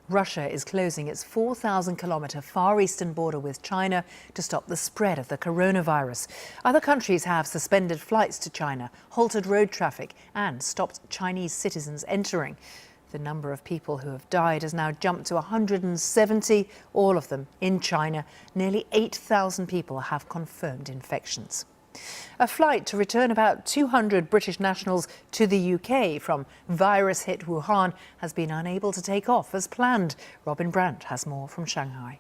Russia is closing its 4,000-kilometre Far Eastern border with China to stop the spread of the coronavirus. Other countries have suspended flights to China, halted road traffic and stopped Chinese citizens entering. The number of people who have died has now jumped to 170, all of them in China. Nearly 8,000 people have confirmed infections. A flight to return about 200 British nationals to the UK from virus-hit Wuhan has been unable to take off as planned. Robin Brandt has more from Shanghai.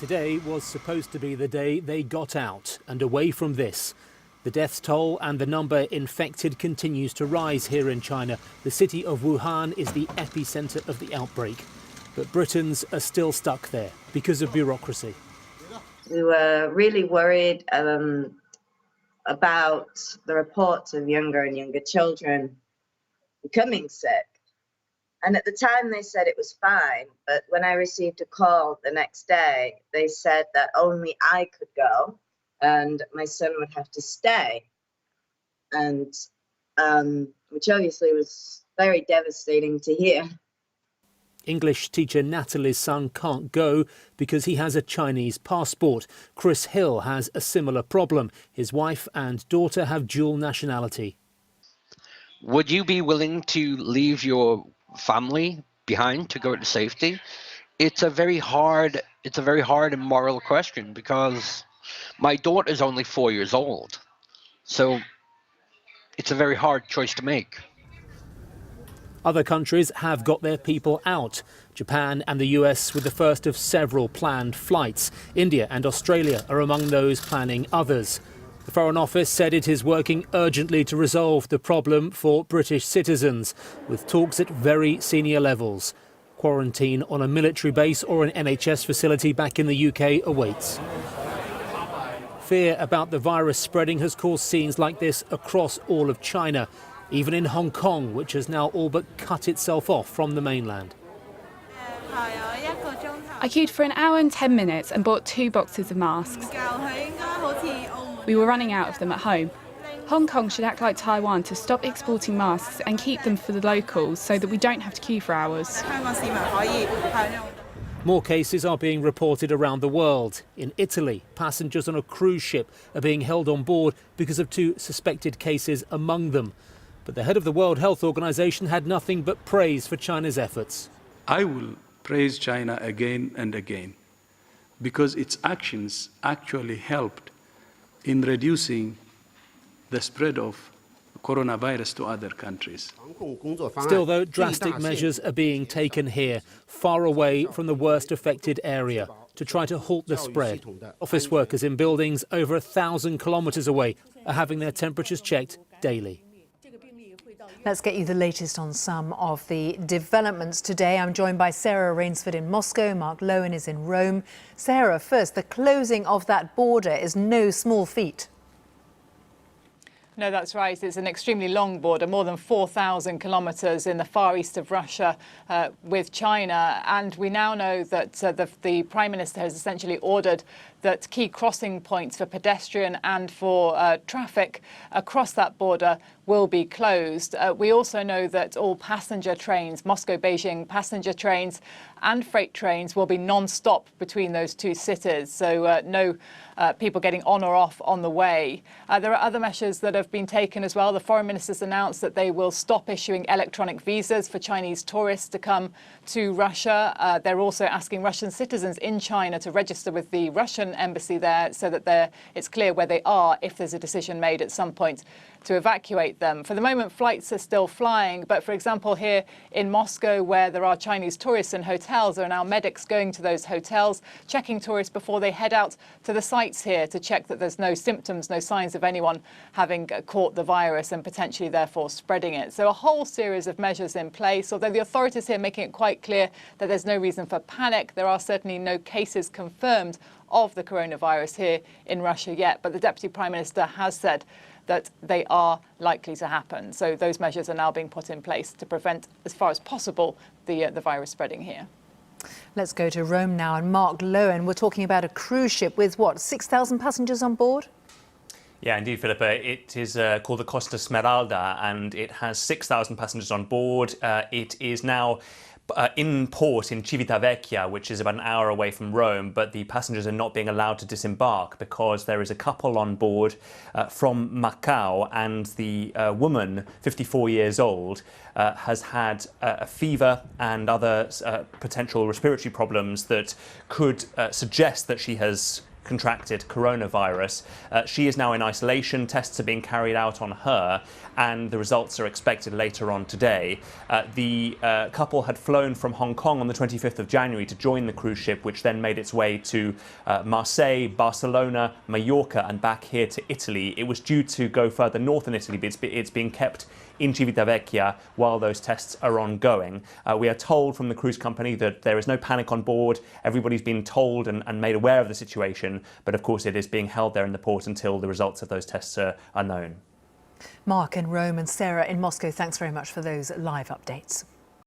Today was supposed to be the day they got out and away from this. The death toll and the number infected continues to rise here in China. The city of Wuhan is the epicentre of the outbreak. But Britons are still stuck there because of bureaucracy. We were really worried about the reports of younger and younger children becoming sick. And at the time they said it was fine, but when I received a call the next day, they said that only I could go and my son would have to stay. And which obviously was very devastating to hear. English teacher Natalie's son can't go because he has a Chinese passport. Chris Hill has a similar problem. His wife and daughter have dual nationality. Would you be willing to leave your family behind to go to safety? It's a very hard and moral question because my daughter is only 4 years old. So it's a very hard choice to make. Other countries have got their people out. Japan and the US were the first of several planned flights. India and Australia are among those planning others. The Foreign Office said it is working urgently to resolve the problem for British citizens, with talks at very senior levels. Quarantine on a military base or an NHS facility back in the UK awaits. Fear about the virus spreading has caused scenes like this across all of China. Even in Hong Kong, which has now all but cut itself off from the mainland. I queued for an hour and 10 minutes and bought 2 boxes of masks. We were running out of them at home. Hong Kong should act like Taiwan to stop exporting masks and keep them for the locals so that we don't have to queue for hours. More cases are being reported around the world. In Italy, passengers on a cruise ship are being held on board because of 2 suspected cases among them. But the head of the World Health Organization had nothing but praise for China's efforts. I will praise China again and again because its actions actually helped in reducing the spread of coronavirus to other countries. Still, though, drastic measures are being taken here, far away from the worst affected area, to try to halt the spread. Office workers in buildings over 1,000 kilometres away are having their temperatures checked daily. Let's get you the latest on some of the developments today. I'm joined by Sarah Rainsford in Moscow. Mark Lowen is in Rome. Sarah, first, the closing of that border is no small feat. No, that's right. It's an extremely long border, more than 4,000 kilometres in the far east of Russia with China. And we now know that the Prime Minister has essentially ordered that key crossing points for pedestrian and for traffic across that border will be closed. We also know that all passenger trains, Moscow-Beijing passenger trains and freight trains will be non-stop between those 2 cities. So no people getting on or off on the way. There are other measures that have been taken as well. The foreign ministers announced that they will stop issuing electronic visas for Chinese tourists to come to Russia. They're also asking Russian citizens in China to register with the Russian embassy there so that it's clear where they are if there's a decision made at some point to evacuate them. For the moment, flights are still flying, but for example, here in Moscow, where there are Chinese tourists in hotels, there are now medics going to those hotels, checking tourists before they head out to the sites here to check that there's no symptoms, no signs of anyone having caught the virus and potentially therefore spreading it. So a whole series of measures in place, although the authorities here are making it quite clear that there's no reason for panic. There are certainly no cases confirmed of the coronavirus here in Russia yet, but the Deputy Prime Minister has said that they are likely to happen. So those measures are now being put in place to prevent, as far as possible, the virus spreading here. Let's go to Rome now. And Mark Lowen, we're talking about a cruise ship with, what, 6,000 passengers on board? Yeah, indeed, Philippa. It is called the Costa Smeralda, and it has 6,000 passengers on board. It is now in port in Civitavecchia, which is about an hour away from Rome, but the passengers are not being allowed to disembark because there is a couple on board from Macau, and the woman, 54 years old, has had a fever and other potential respiratory problems that could suggest that she has contracted coronavirus. She is now in isolation. Tests are being carried out on her, and the results are expected later on today. The couple had flown from Hong Kong on the 25th of January to join the cruise ship, which then made its way to Marseille, Barcelona, Mallorca, and back here to Italy. It was due to go further north in Italy, but it's being kept in Civitavecchia while those tests are ongoing. We are told from the cruise company that there is no panic on board. Everybody's been told and made aware of the situation, but of course it is being held there in the port until the results of those tests are known. Mark in Rome and Sarah in Moscow, thanks very much for those live updates.